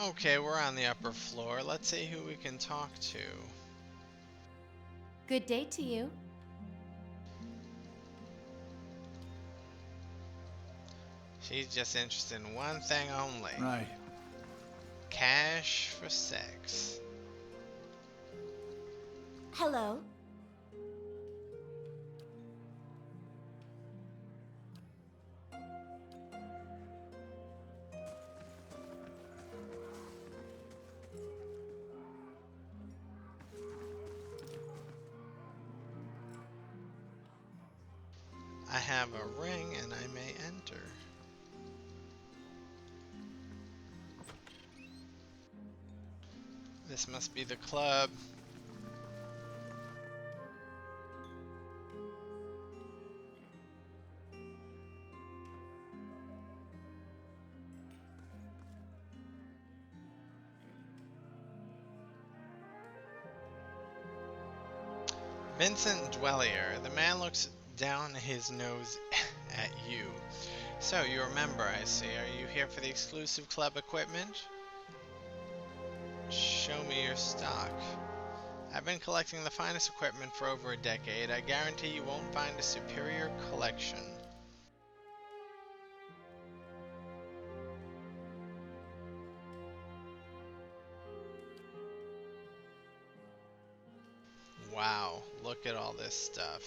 Okay, we're on the upper floor. Let's see who we can talk to. Good day to you. She's just interested in one thing only. Right. Cash for sex. Hello. I have a ring and I may enter. This must be the club. Vincent Dwellier. The man looks down his nose at you. So, you remember, I see. Are you here for the exclusive club equipment? Show me your stock. I've been collecting the finest equipment for over a decade. I guarantee you won't find a superior collection. Wow, look at all this stuff.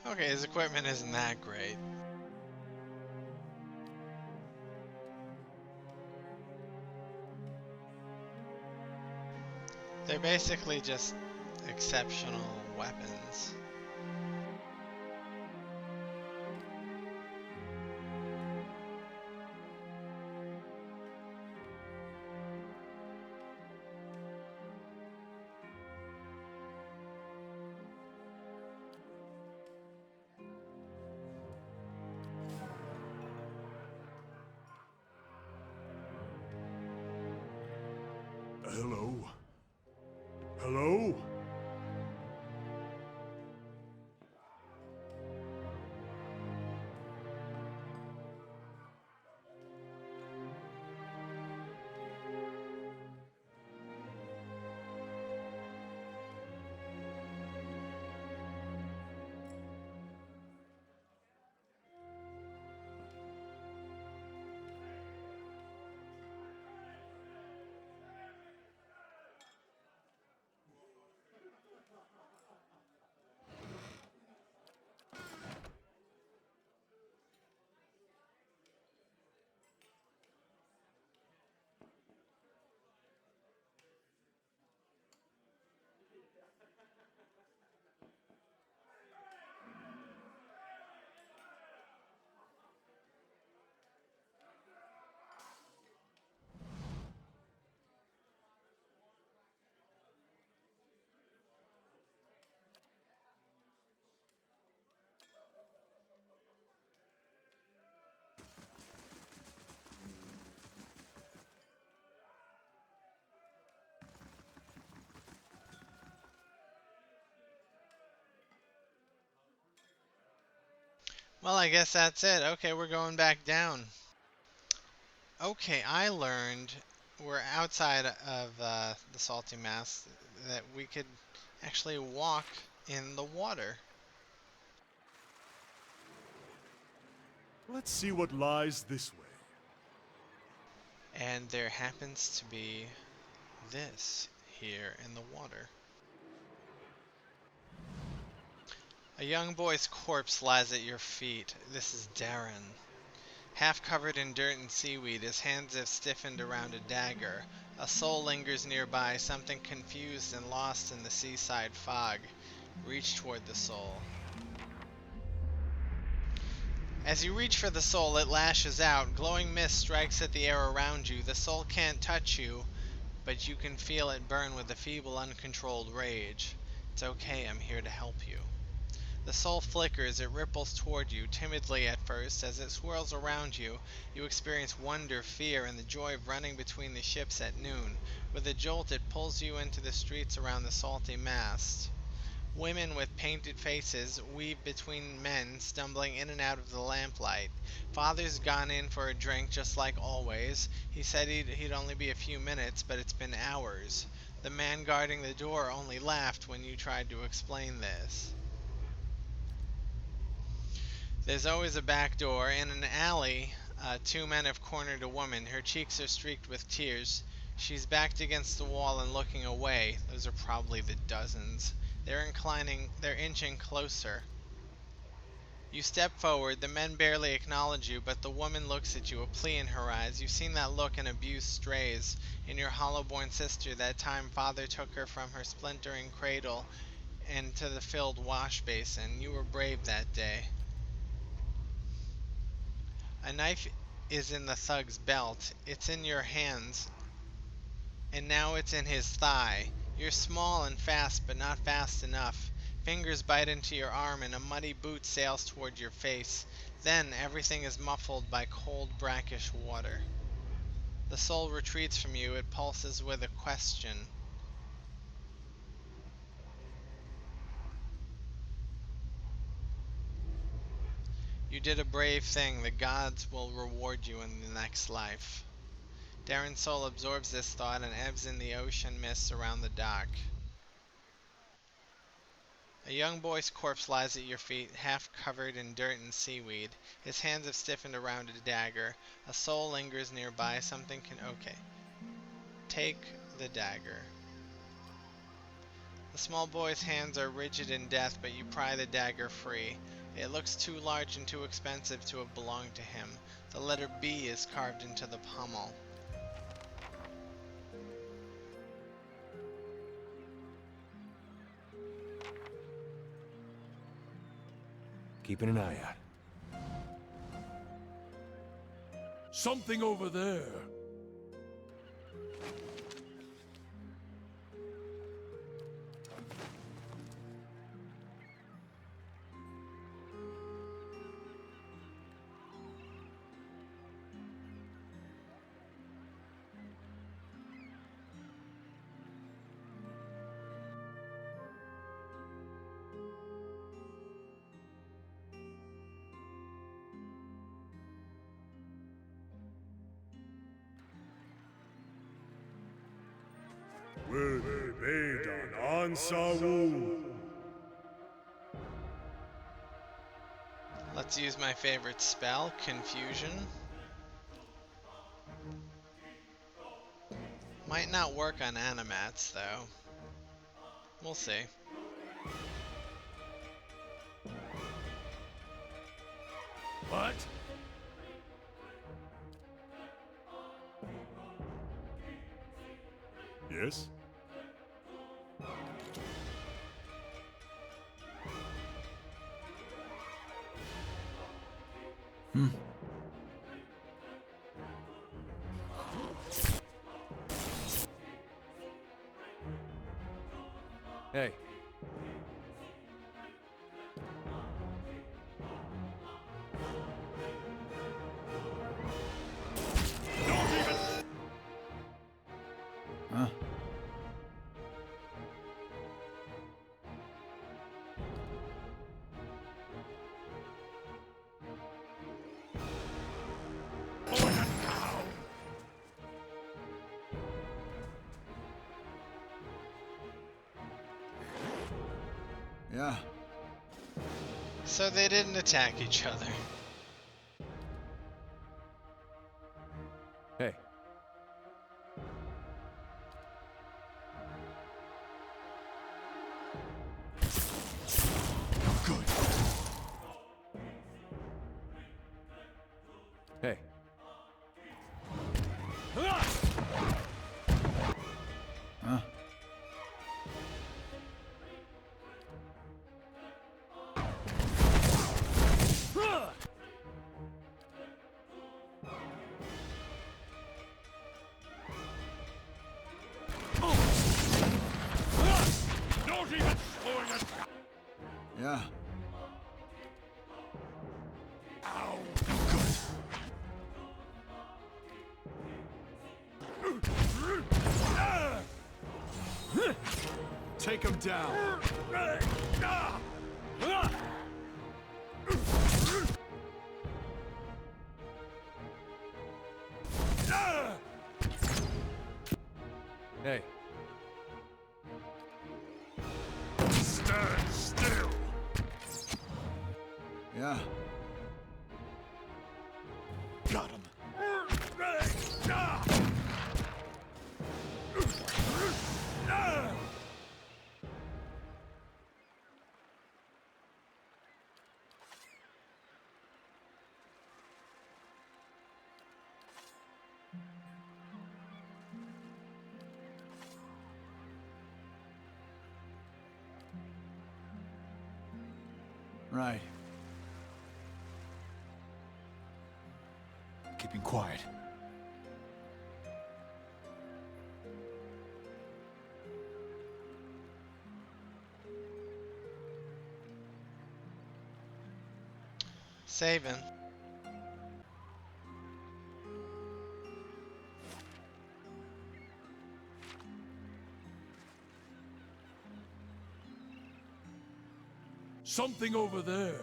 Okay, his equipment isn't that great. They're basically just exceptional weapons. Hello? Hello? Well, I guess that's it. Okay, we're going back down. Okay, I learned we're outside of the salty mass that we could actually walk in the water. Let's see what lies this way. And there happens to be this here in the water. A young boy's corpse lies at your feet. This is Darren. Half covered in dirt and seaweed, his hands have stiffened around a dagger. A soul lingers nearby, something confused and lost in the seaside fog. Reach toward the soul. As you reach for the soul, it lashes out. Glowing mist strikes at the air around you. The soul can't touch you, but you can feel it burn with a feeble, uncontrolled rage. It's okay, I'm here to help you. The soul flickers, it ripples toward you, timidly at first. As it swirls around you, you experience wonder, fear, and the joy of running between the ships at noon. With a jolt, it pulls you into the streets around the salty mast. Women with painted faces weave between men, stumbling in and out of the lamplight. Father's gone in for a drink, just like always. He said he'd only be a few minutes, but it's been hours. The man guarding the door only laughed when you tried to explain this. There's always a back door. In an alley, two men have cornered a woman. Her cheeks are streaked with tears. She's backed against the wall and looking away. Those are probably the dozens. They're inching closer. You step forward. The men barely acknowledge you, but the woman looks at you, a plea in her eyes. You've seen that look in Abuse Strays. In your hollow-born sister, that time father took her from her splintering cradle and to the filled wash basin. You were brave that day. A knife is in the thug's belt. It's in your hands, and now it's in his thigh. You're small and fast, but not fast enough. Fingers bite into your arm, and a muddy boot sails toward your face. Then everything is muffled by cold, brackish water. The soul retreats from you. It pulses with a question. You did a brave thing. The gods will reward you in the next life. Darren's soul absorbs this thought and ebbs in the ocean mists around the dock. A young boy's corpse lies at your feet, half covered in dirt and seaweed. His hands have stiffened around a dagger. A soul lingers nearby. Something can... Okay. Take the dagger. The small boy's hands are rigid in death, but you pry the dagger free. It looks too large and too expensive to have belonged to him. The letter B is carved into the pommel. Keeping an eye out. Something over there. Let's use my favorite spell, Confusion. Might not work on animats, though. We'll see. What? Yes? Hey. Huh? Yeah. So they didn't attack each other. Hey. Good. Hey. Huh? Not even throwing a... Yeah. Ow. Good. Take him down. Hey. Stand still. Yeah. Got him. Right. Keeping quiet. Saving. Something over there.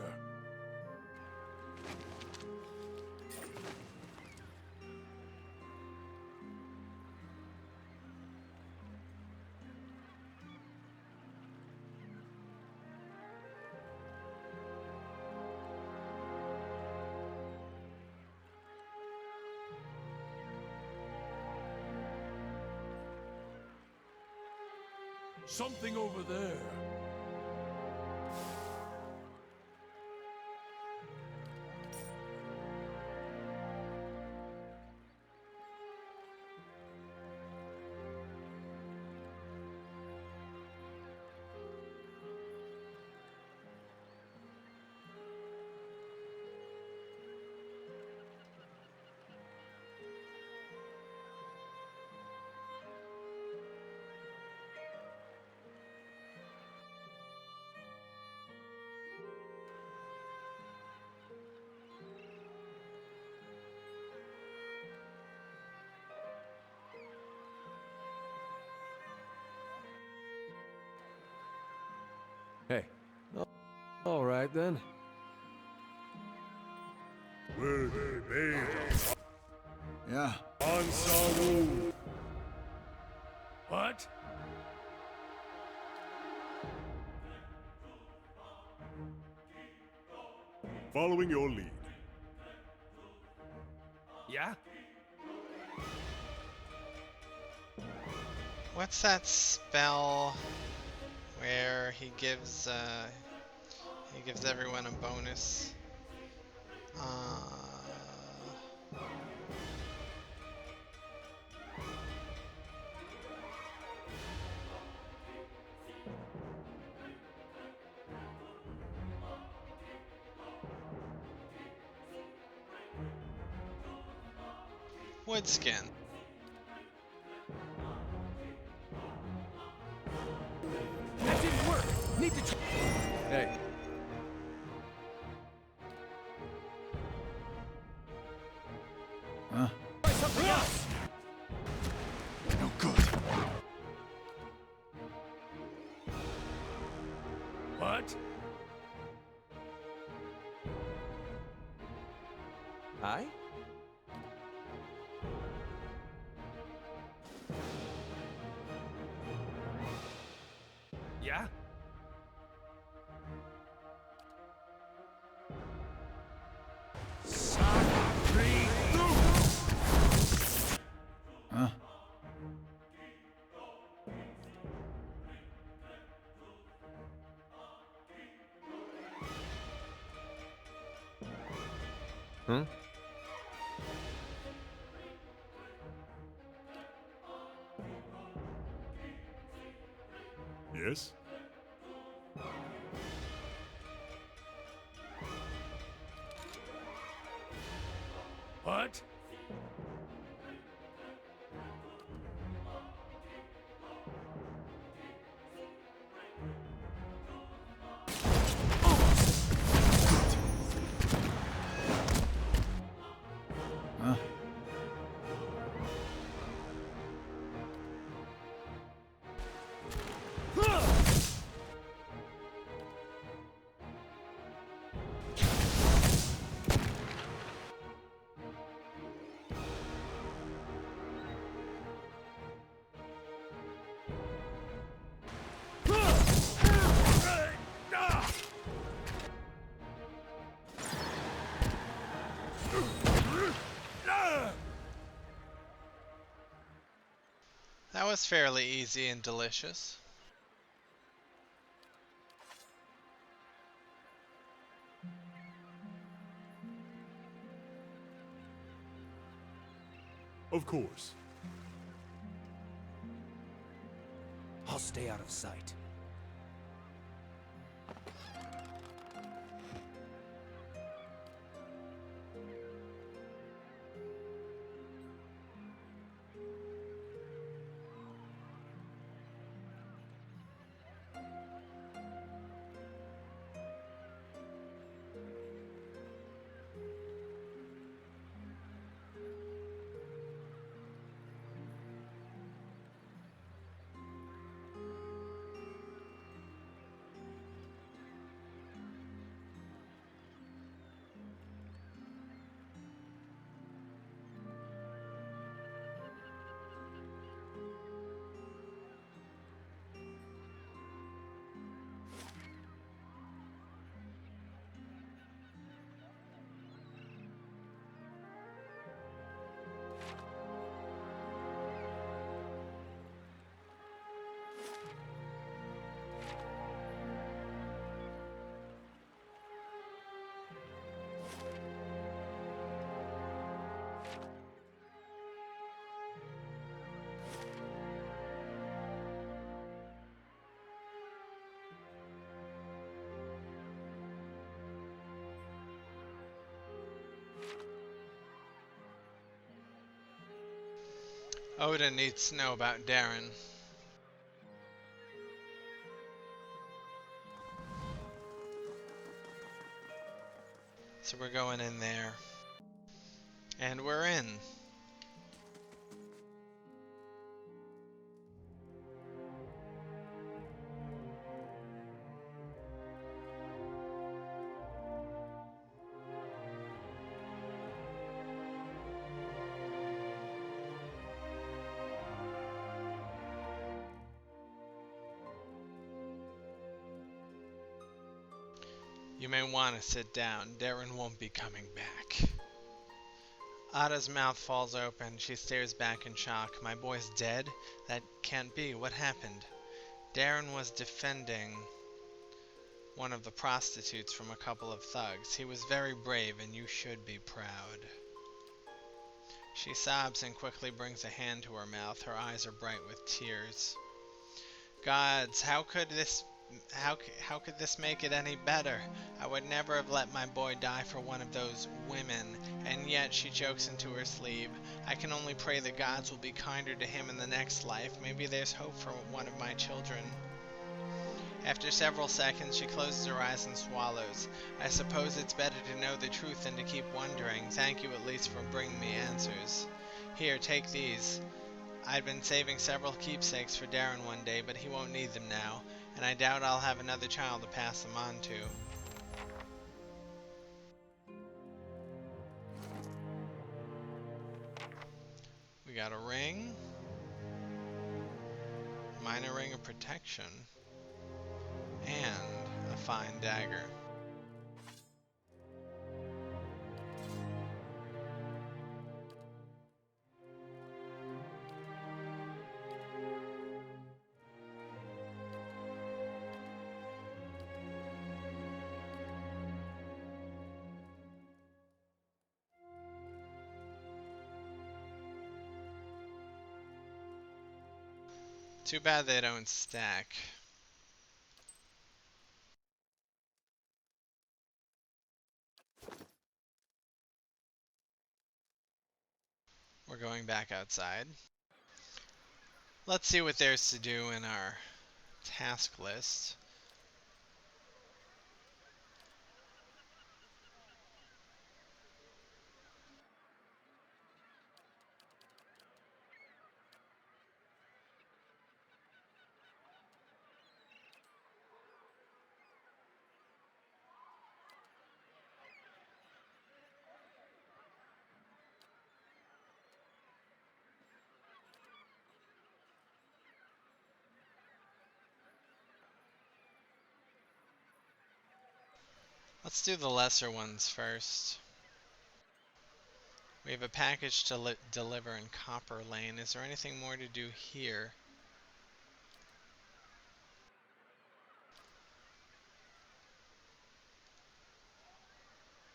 Something over there. Hey. All right then. Yeah. What? Following your lead. Yeah? What's that spell where he gives everyone a bonus? Woodskin. That didn't work. Need to. Hey. Huh? Try something else. No good. What? I? Yeah? Huh? Yes? What? Huh? That was fairly easy and delicious. Of course. I'll stay out of sight. Odin needs to know about Darren. So we're going in there. And we're in. You may want to sit down. Darren won't be coming back. Ada's mouth falls open. She stares back in shock. My boy's dead? That can't be. What happened? Darren was defending one of the prostitutes from a couple of thugs. He was very brave, and you should be proud. She sobs and quickly brings a hand to her mouth. Her eyes are bright with tears. Gods, how could this make it any better? I would never have let my boy die for one of those women, and yet she chokes into her sleeve. I can only pray the gods will be kinder to him in the next life. Maybe there's hope for one of my children. After several seconds, she closes her eyes and swallows. I suppose it's better to know the truth than to keep wondering. Thank you at least for bringing me answers. Here, take these. I'd been saving several keepsakes for Darren one day, but he won't need them now, and I doubt I'll have another child to pass them on to. We got a ring. Minor ring of protection. And a fine dagger. Too bad they don't stack. We're going back outside. Let's see what there's to do in our task list. Let's do the lesser ones first. We have a package to deliver in Copper Lane. Is there anything more to do here?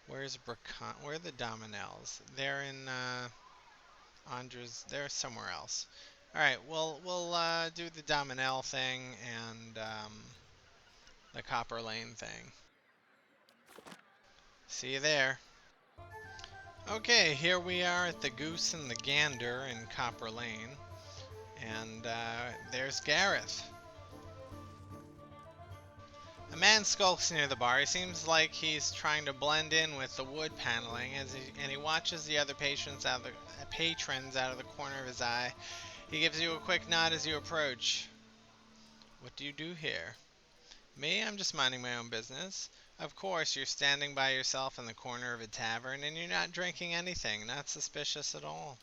Where's Bracon? Where are the Dominels? They're in Andres. They're somewhere else. All right. We'll do the Dominel thing and the Copper Lane thing. See you there. Okay, here we are at the Goose and the Gander in Copper Lane, and there's Gareth. A man skulks near the bar. He seems like he's trying to blend in with the wood paneling, and he watches the other patrons out of the corner of his eye. He gives you a quick nod as you approach. What do you do here? Me? I'm just minding my own business. Of course, you're standing by yourself in the corner of a tavern, and you're not drinking anything. Not suspicious at all.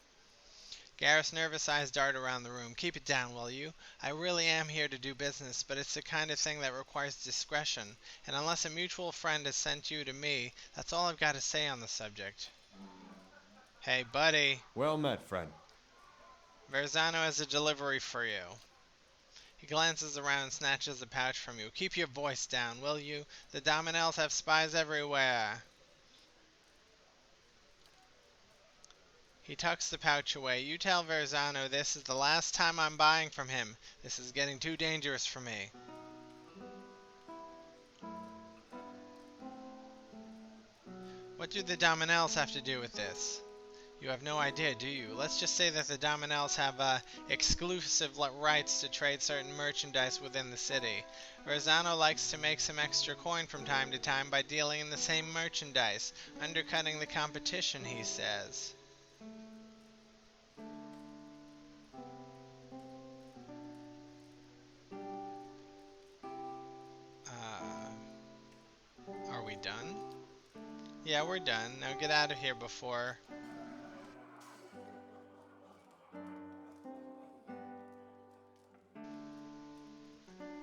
Gareth's nervous eyes dart around the room. Keep it down, will you? I really am here to do business, but it's the kind of thing that requires discretion, and unless a mutual friend has sent you to me, that's all I've got to say on the subject. Hey, buddy. Well met, friend. Verrazano has a delivery for you. He glances around and snatches the pouch from you. Keep your voice down, will you? The Dominels have spies everywhere. He tucks the pouch away. You tell Verrazano this is the last time I'm buying from him. This is getting too dangerous for me. What do the Dominels have to do with this? You have no idea, do you? Let's just say that the Dominels have exclusive rights to trade certain merchandise within the city. Verrazano likes to make some extra coin from time to time by dealing in the same merchandise, undercutting the competition, he says. Are we done? Yeah, we're done. Now get out of here before...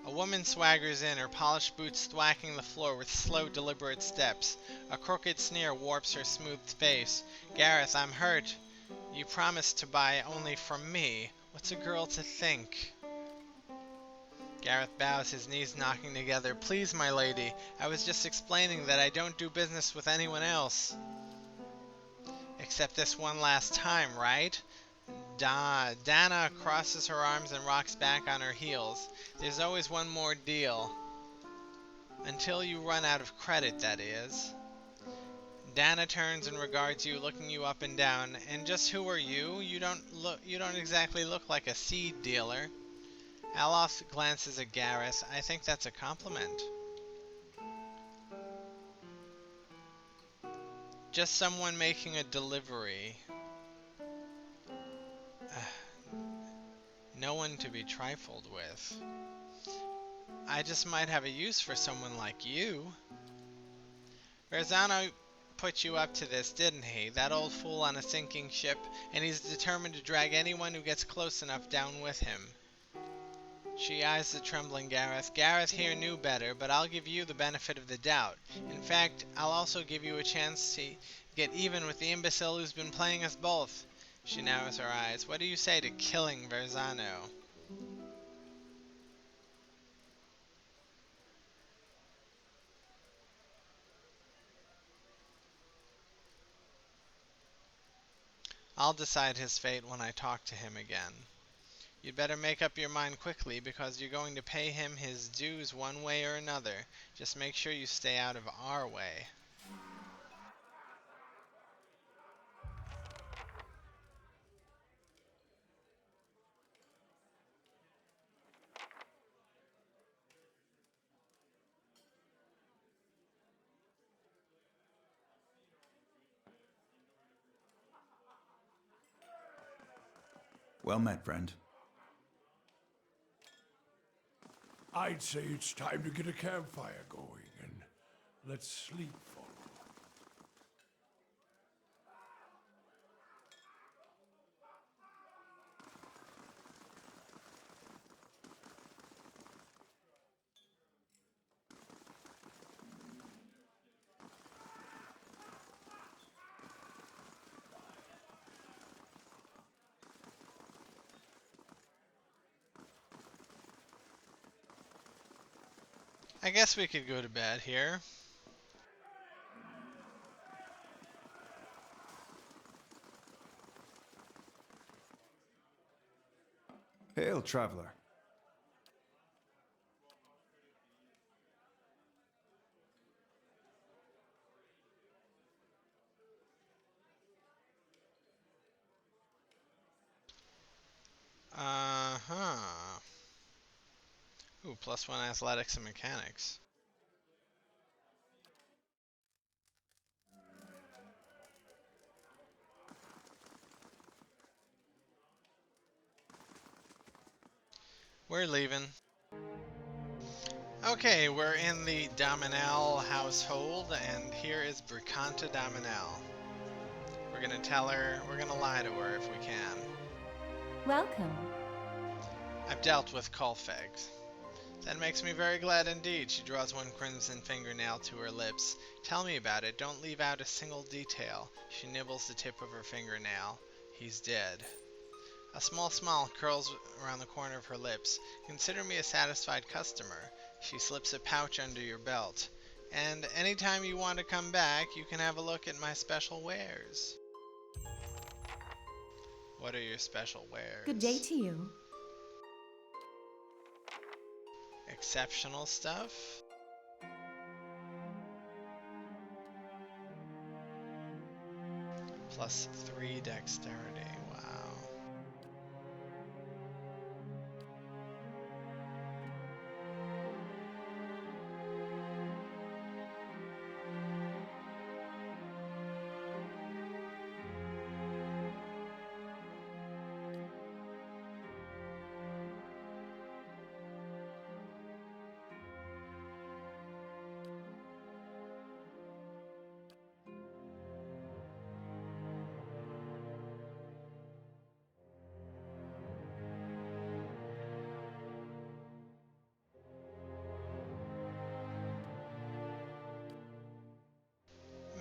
A woman swaggers in, her polished boots thwacking the floor with slow, deliberate steps. A crooked sneer warps her smooth face. Gareth, I'm hurt. You promised to buy only from me. What's a girl to think? Gareth bows, his knees knocking together. Please, my lady, I was just explaining that I don't do business with anyone else. Except this one last time, right? Dana crosses her arms and rocks back on her heels. There's always one more deal. Until you run out of credit, that is. Dana turns and regards you, looking you up and down. And just who are you? You don't exactly look like a seed dealer. Aloth glances at Gareth. I think that's a compliment. Just someone making a delivery. No one to be trifled with. I just might have a use for someone like you. Verrazano put you up to this, didn't he? That old fool on a sinking ship, and he's determined to drag anyone who gets close enough down with him. She eyes the trembling Gareth. Gareth here knew better, but I'll give you the benefit of the doubt. In fact, I'll also give you a chance to get even with the imbecile who's been playing us both. She narrows her eyes. What do you say to killing Verrazano? I'll decide his fate when I talk to him again. You'd better make up your mind quickly because you're going to pay him his dues one way or another. Just make sure you stay out of our way. Well met, friend. I'd say it's time to get a campfire going and let's sleep for a while. I guess we could go to bed here. Hail, traveler. Uh-huh. Ooh, +1 athletics and mechanics. We're leaving. Okay, we're in the Dominel household, and here is Bricanta Dominel. We're gonna tell her, we're gonna lie to her if we can. Welcome. I've dealt with Colfeg. That makes me very glad indeed. She draws one crimson fingernail to her lips. Tell me about it. Don't leave out a single detail. She nibbles the tip of her fingernail. He's dead. A small smile curls around the corner of her lips. Consider me a satisfied customer. She slips a pouch under your belt. And anytime you want to come back, you can have a look at my special wares. What are your special wares? Good day to you. Exceptional stuff? +3 dexterity. Wow.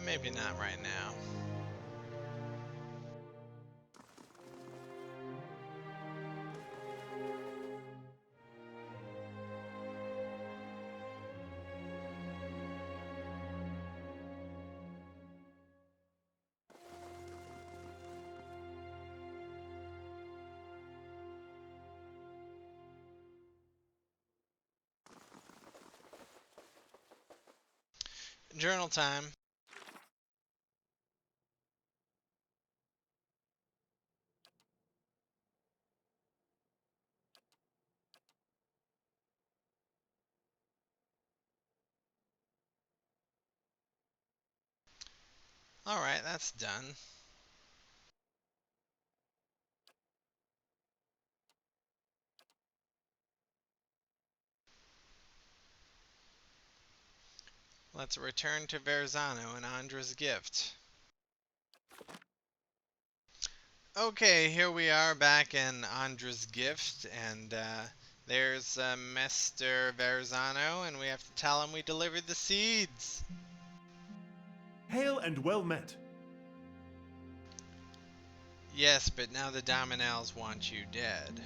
Maybe not right now. Journal time. Alright, that's done. Let's return to Verzano and Andra's gift. Okay, here we are back in Andra's gift, and there's Mr. Verzano, and we have to tell him we delivered the seeds. Hail and well met. Yes, but now the Dominels want you dead.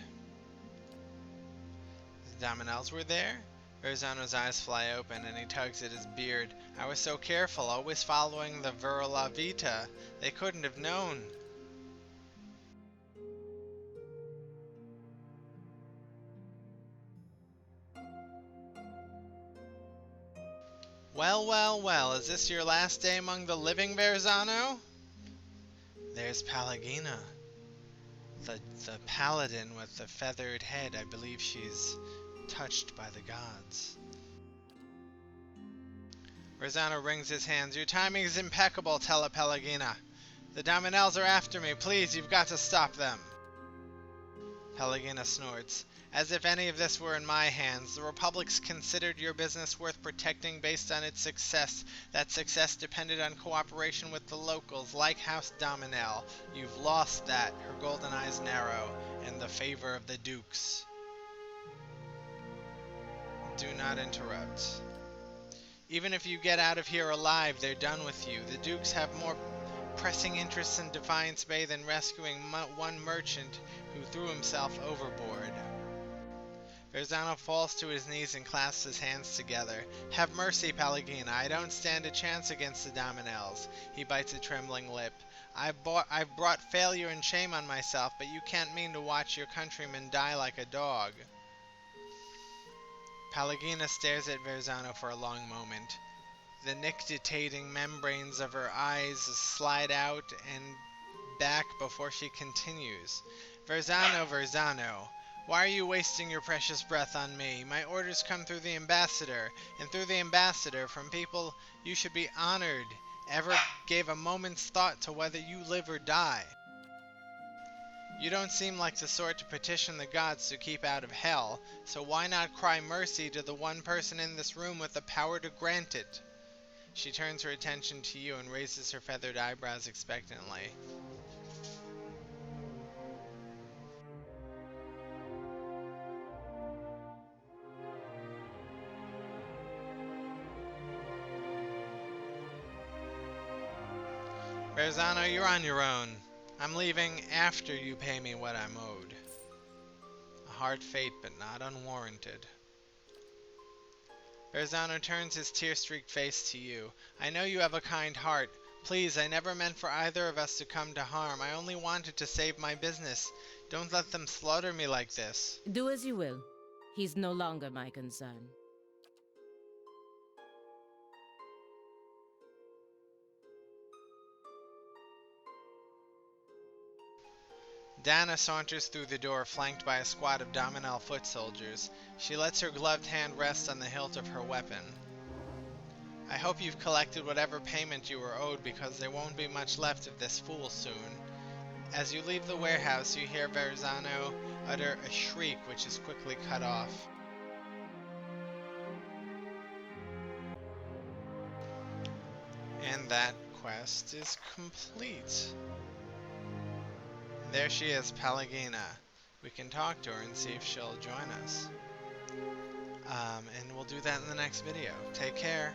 The Dominels were there? Verzano's eyes fly open and he tugs at his beard. I was so careful, always following the Ver La Vita. They couldn't have known. Well, well, well, is this your last day among the living, Verrazano? There's Pallegina, the paladin with the feathered head. I believe she's touched by the gods. Verrazano wrings his hands. Your timing is impeccable, Tella Pallegina. The Dominels are after me. Please, you've got to stop them. Pallegina snorts. As if any of this were in my hands. The Republic's considered your business worth protecting based on its success. That success depended on cooperation with the locals, like House Dominel. You've lost that, her golden eyes narrow, and the favor of the dukes. Do not interrupt. Even if you get out of here alive, they're done with you. The dukes have more pressing interests in Defiance Bay than rescuing one merchant who threw himself overboard. Verrazano falls to his knees and clasps his hands together. Have mercy, Pallegina. I don't stand a chance against the Dominels. He bites a trembling lip. I've brought failure and shame on myself, but you can't mean to watch your countrymen die like a dog. Pallegina stares at Verrazano for a long moment. The nictitating membranes of her eyes slide out and back before she continues. Verrazano, Verrazano, why are you wasting your precious breath on me? My orders come through the ambassador, and through the ambassador from people you should be honored, ever gave a moment's thought to whether you live or die. You don't seem like the sort to petition the gods to keep out of hell, so why not cry mercy to the one person in this room with the power to grant it? She turns her attention to you and raises her feathered eyebrows expectantly. Verrazano, you're on your own. I'm leaving after you pay me what I'm owed. A hard fate, but not unwarranted. Verrazano turns his tear-streaked face to you. I know you have a kind heart. Please, I never meant for either of us to come to harm. I only wanted to save my business. Don't let them slaughter me like this. Do as you will. He's no longer my concern. Dana saunters through the door, flanked by a squad of Dominel foot soldiers. She lets her gloved hand rest on the hilt of her weapon. I hope you've collected whatever payment you were owed, because there won't be much left of this fool soon. As you leave the warehouse, you hear Verrazano utter a shriek, which is quickly cut off. And that quest is complete. There she is, Pallegina. We can talk to her and see if she'll join us. And we'll do that in the next video. Take care.